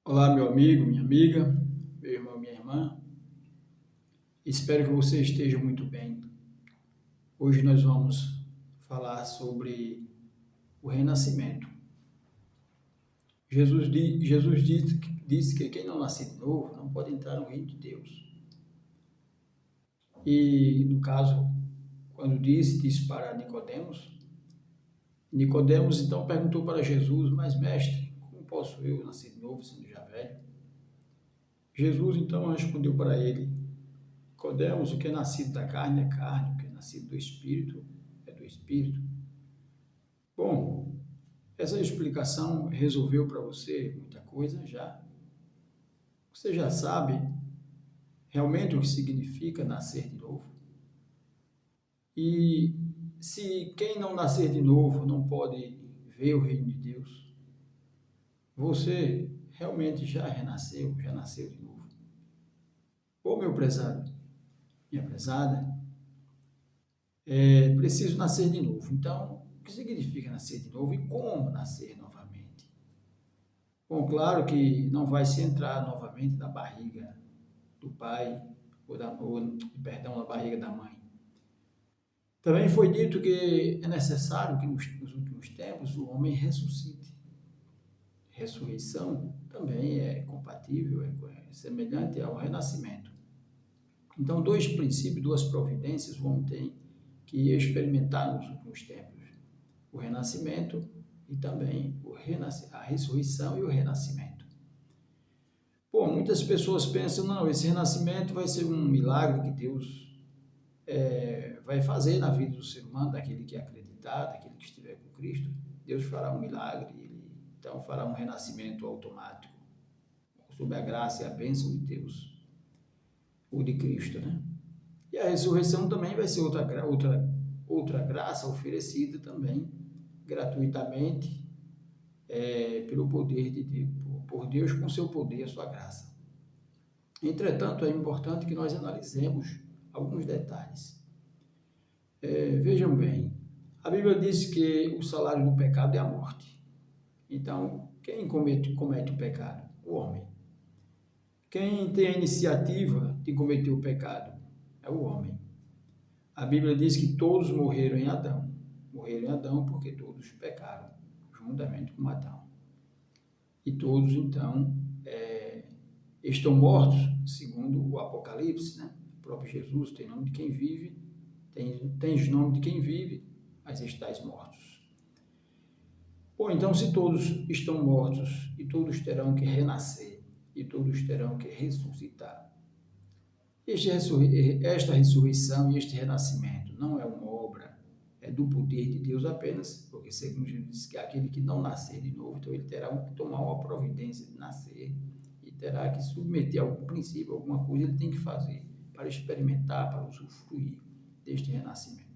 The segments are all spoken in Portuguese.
Olá, meu amigo, minha amiga, meu irmão, minha irmã. Espero que você esteja muito bem. Hoje nós vamos falar sobre o renascimento. Jesus disse que quem não nasce de novo não pode entrar no reino de Deus. E, no caso, quando disse para Nicodemos então perguntou para Jesus: Mas, mestre, como posso eu nascer de novo sendo já velho? Jesus então respondeu para ele: Nicodemos, o que é nascido da carne é carne, o que é nascido do espírito é do espírito. Bom, essa explicação resolveu para você muita coisa já. Você já sabe realmente o que significa nascer de novo. E se quem não nascer de novo não pode ver o reino de Deus, você realmente já renasceu, já nasceu de novo. Ô meu prezado, minha prezada, é preciso nascer de novo. Então, o que significa nascer de novo e como nascer novamente? Bom, claro que não vai se entrar novamente na barriga do pai na barriga da mãe. Também foi dito que é necessário que nos últimos tempos o homem ressuscite. Ressurreição também é compatível, é semelhante ao renascimento. Então, dois princípios, duas providências o homem tem que experimentar nos últimos tempos: o renascimento e também a ressurreição e o renascimento. Bom, muitas pessoas pensam, não, esse renascimento vai ser um milagre que Deus vai fazer na vida do ser humano, daquele que acreditar, daquele que estiver com Cristo. Deus fará um milagre, ele então fará um renascimento automático, sob a graça e a bênção de Deus, ou de Cristo, né? E a ressurreição também vai ser outra graça oferecida também gratuitamente pelo poder de Deus, por Deus com seu poder, a sua graça. Entretanto, é importante que nós analisemos alguns detalhes. Vejam bem, a Bíblia diz que o salário do pecado é a morte. Então, quem comete o pecado? O homem. Quem tem a iniciativa de cometer o pecado? É o homem. A Bíblia diz que todos morreram em Adão. Morreram em Adão porque todos pecaram, juntamente com Adão. E todos, então, estão mortos, segundo o Apocalipse, né? O próprio Jesus tem nome de quem vive, tens nome de quem vive, mas estáis mortos. Bom, então, se todos estão mortos e todos terão que renascer e todos terão que ressuscitar, esta ressurreição e este renascimento não é uma obra do poder de Deus apenas, porque segundo Jesus diz que aquele que não nascer de novo, então ele terá que tomar uma providência de nascer e terá que submeter a algum princípio, alguma coisa ele tem que fazer para experimentar, para usufruir deste renascimento.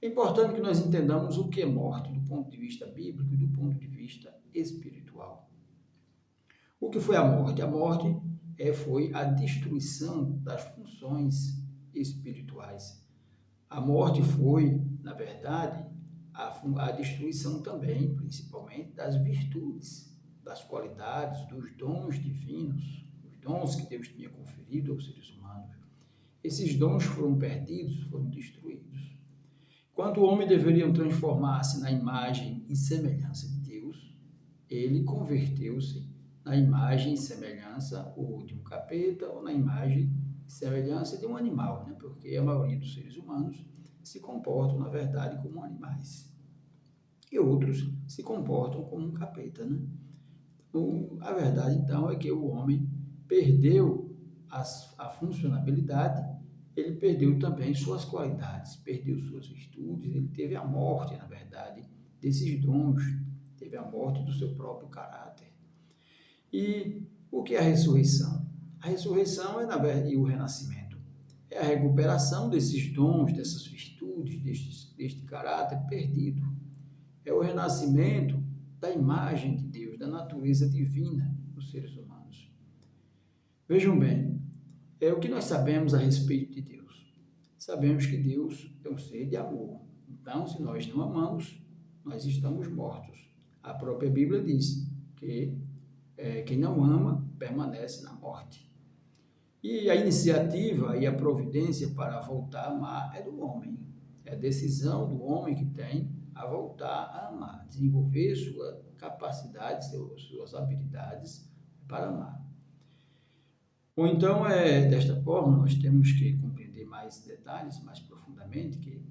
É importante que nós entendamos o que é morte do ponto de vista bíblico e do ponto de vista espiritual. O que foi a morte? A morte foi a destruição das funções espirituais. A morte foi, na verdade, a destruição também, principalmente, das virtudes, das qualidades, dos dons divinos, os dons que Deus tinha conferido aos seres humanos. Esses dons foram perdidos, foram destruídos. Quando o homem deveria transformar-se na imagem e semelhança de Deus, ele converteu-se na imagem e semelhança ou de um capeta ou na imagem e semelhança de um animal, né? Porque a maioria dos seres humanos se comportam, na verdade, como animais. E outros se comportam como um capeta, né? A verdade, então, é que o homem perdeu a funcionalidade, ele perdeu também suas qualidades, perdeu suas virtudes, ele teve a morte, na verdade, desses dons, teve a morte do seu próprio caráter. E o que é a ressurreição? A ressurreição é, na verdade, o renascimento. É a recuperação desses dons, dessas virtudes, deste caráter perdido. É o renascimento da imagem de Deus, da natureza divina dos seres humanos. Vejam bem, o que nós sabemos a respeito de Deus? Sabemos que Deus é um ser de amor. Então, se nós não amamos, nós estamos mortos. A própria Bíblia diz que quem não ama permanece na morte. E a iniciativa e a providência para voltar a amar é do homem. É a decisão do homem que tem a voltar a amar, desenvolver sua capacidade, suas habilidades para amar. Ou então, desta forma, nós temos que compreender mais detalhes, mais profundamente, que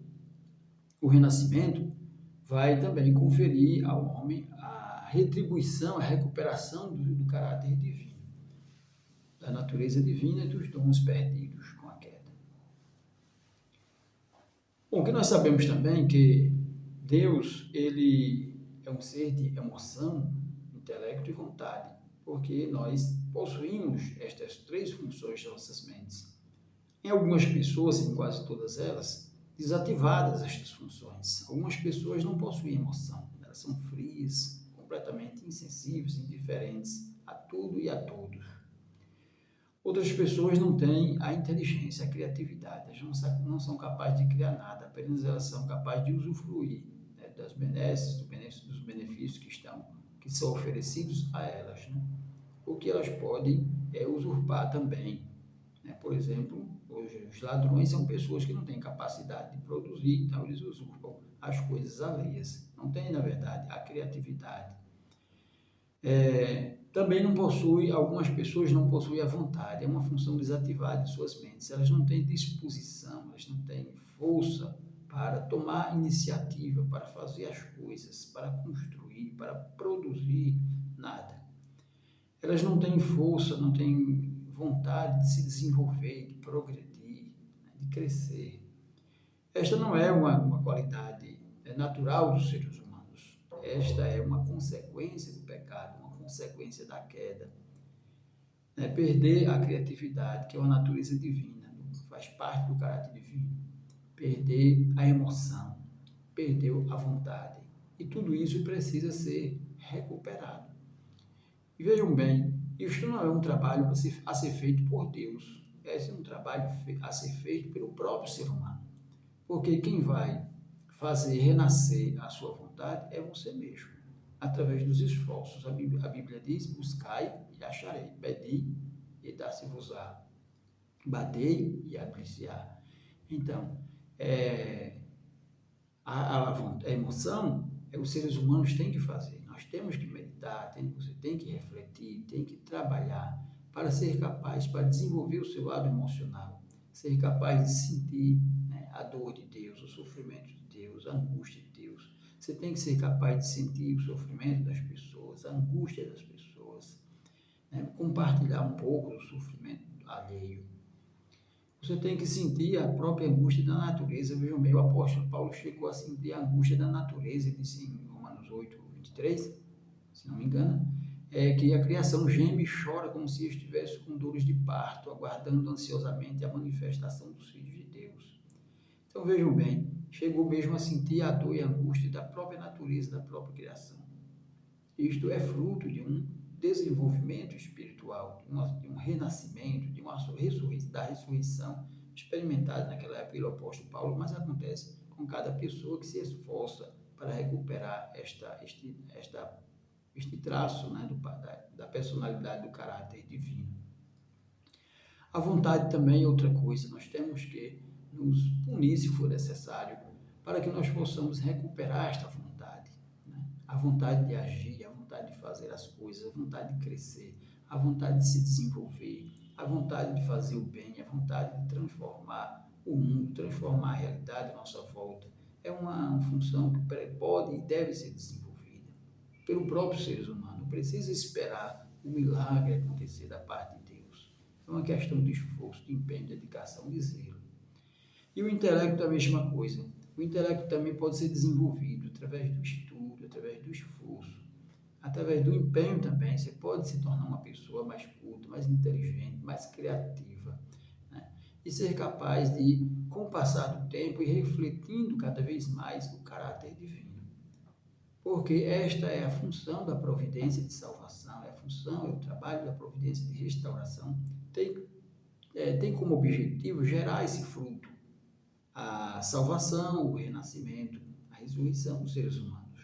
o renascimento vai também conferir ao homem a retribuição, a recuperação do caráter divino, da natureza divina e dos dons perdidos com a queda. Bom, que nós sabemos também que Deus, ele é um ser de emoção, intelecto e vontade, porque nós possuímos estas três funções de nossas mentes. Em algumas pessoas, em quase todas elas, desativadas estas funções. Algumas pessoas não possuem emoção, elas são frias, completamente insensíveis, indiferentes a tudo e a todos. Outras pessoas não têm a inteligência, a criatividade, elas não são capazes de criar nada, apenas elas são capazes de usufruir, né, das benesses, dos benefícios que são oferecidos a elas, né? O que elas podem usurpar também, né? Por exemplo, hoje os ladrões são pessoas que não têm capacidade de produzir, então eles usurpam as coisas alheias, não têm, na verdade, a criatividade. Também não possui, algumas pessoas não possuem a vontade, é uma função desativada de suas mentes, elas não têm disposição, elas não têm força para tomar iniciativa, para fazer as coisas, para construir, para produzir nada. Elas não têm força, não têm vontade de se desenvolver, de progredir, de crescer. Esta não é uma qualidade natural dos seres humanos, esta é uma consequência do pecado, uma consequência da queda. Perder a criatividade, que é uma natureza divina, faz parte do caráter divino. Perder a emoção, perdeu a vontade. E tudo isso precisa ser recuperado. E vejam bem, isto não é um trabalho a ser feito por Deus, é um trabalho a ser feito pelo próprio ser humano. Porque quem vai fazer renascer a sua vontade é você mesmo, através dos esforços. A Bíblia diz: buscai e acharei, pedi e dar-se-vos-á, batei e abrir-se-á. Então, a emoção, os seres humanos têm que fazer. Nós temos que meditar, você tem que refletir, tem que trabalhar para ser capaz, para desenvolver o seu lado emocional, ser capaz de sentir, né, a dor de Deus, o sofrimento de Deus, a angústia de Deus. Você tem que ser capaz de sentir o sofrimento das pessoas, a angústia das pessoas, né, compartilhar um pouco do sofrimento alheio. Você tem que sentir a própria angústia da natureza. Vejam bem, o apóstolo Paulo chegou a sentir a angústia da natureza. Ele disse em Romanos 8, 23, se não me engano, que a criação geme e chora como se estivesse com dores de parto, aguardando ansiosamente a manifestação dos filhos de Deus. Então vejam bem, chegou mesmo a sentir a dor e a angústia da própria natureza, da própria criação. Isto é fruto de um desenvolvimento espiritual, de um renascimento, da ressurreição experimentada naquela época pelo apóstolo Paulo, mas acontece com cada pessoa que se esforça para recuperar este traço, né, da personalidade, do caráter divino. A vontade também é outra coisa, nós temos que nos punir se for necessário, para que nós possamos recuperar esta vontade, né? A vontade de agir, a vontade de fazer as coisas, a vontade de crescer, a vontade de se desenvolver, a vontade de fazer o bem, a vontade de transformar o mundo, transformar a realidade à nossa volta. É uma função que pode e deve ser desenvolvida pelo próprio ser humano. Não precisa esperar o milagre acontecer da parte de Deus. É uma questão de esforço, de empenho, de dedicação, de zelo. E o intelecto é a mesma coisa. O intelecto também pode ser desenvolvido através do estudo, através do esforço, através do empenho também. Você pode se tornar uma pessoa mais culta, mais inteligente, mais criativa, né? E ser capaz de, com o passar do tempo, ir refletindo cada vez mais o caráter divino. Porque esta é a função da providência de salvação, é o trabalho da providência de restauração. Tem como objetivo gerar esse fruto, a salvação, o renascimento, a ressurreição dos seres humanos.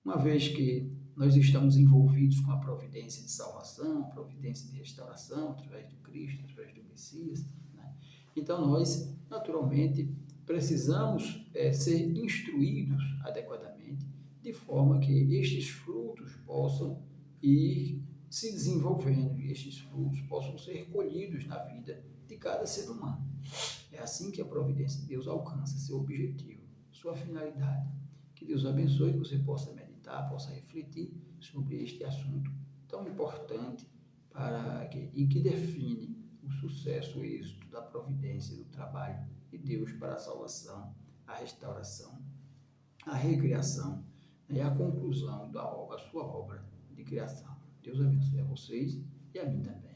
Uma vez que nós estamos envolvidos com a providência de salvação, a providência de restauração, através do Cristo, através do Messias, né? Então, nós, naturalmente, precisamos ser instruídos adequadamente, de forma que estes frutos possam ir se desenvolvendo, e estes frutos possam ser colhidos na vida de cada ser humano. É assim que a providência de Deus alcança seu objetivo, sua finalidade. Que Deus abençoe, que você possa meditar, possa refletir sobre este assunto tão importante e que define o sucesso, o êxito da providência, do trabalho de Deus para a salvação, a restauração, a recriação e a conclusão da obra, a sua obra de criação. Deus abençoe a vocês e a mim também.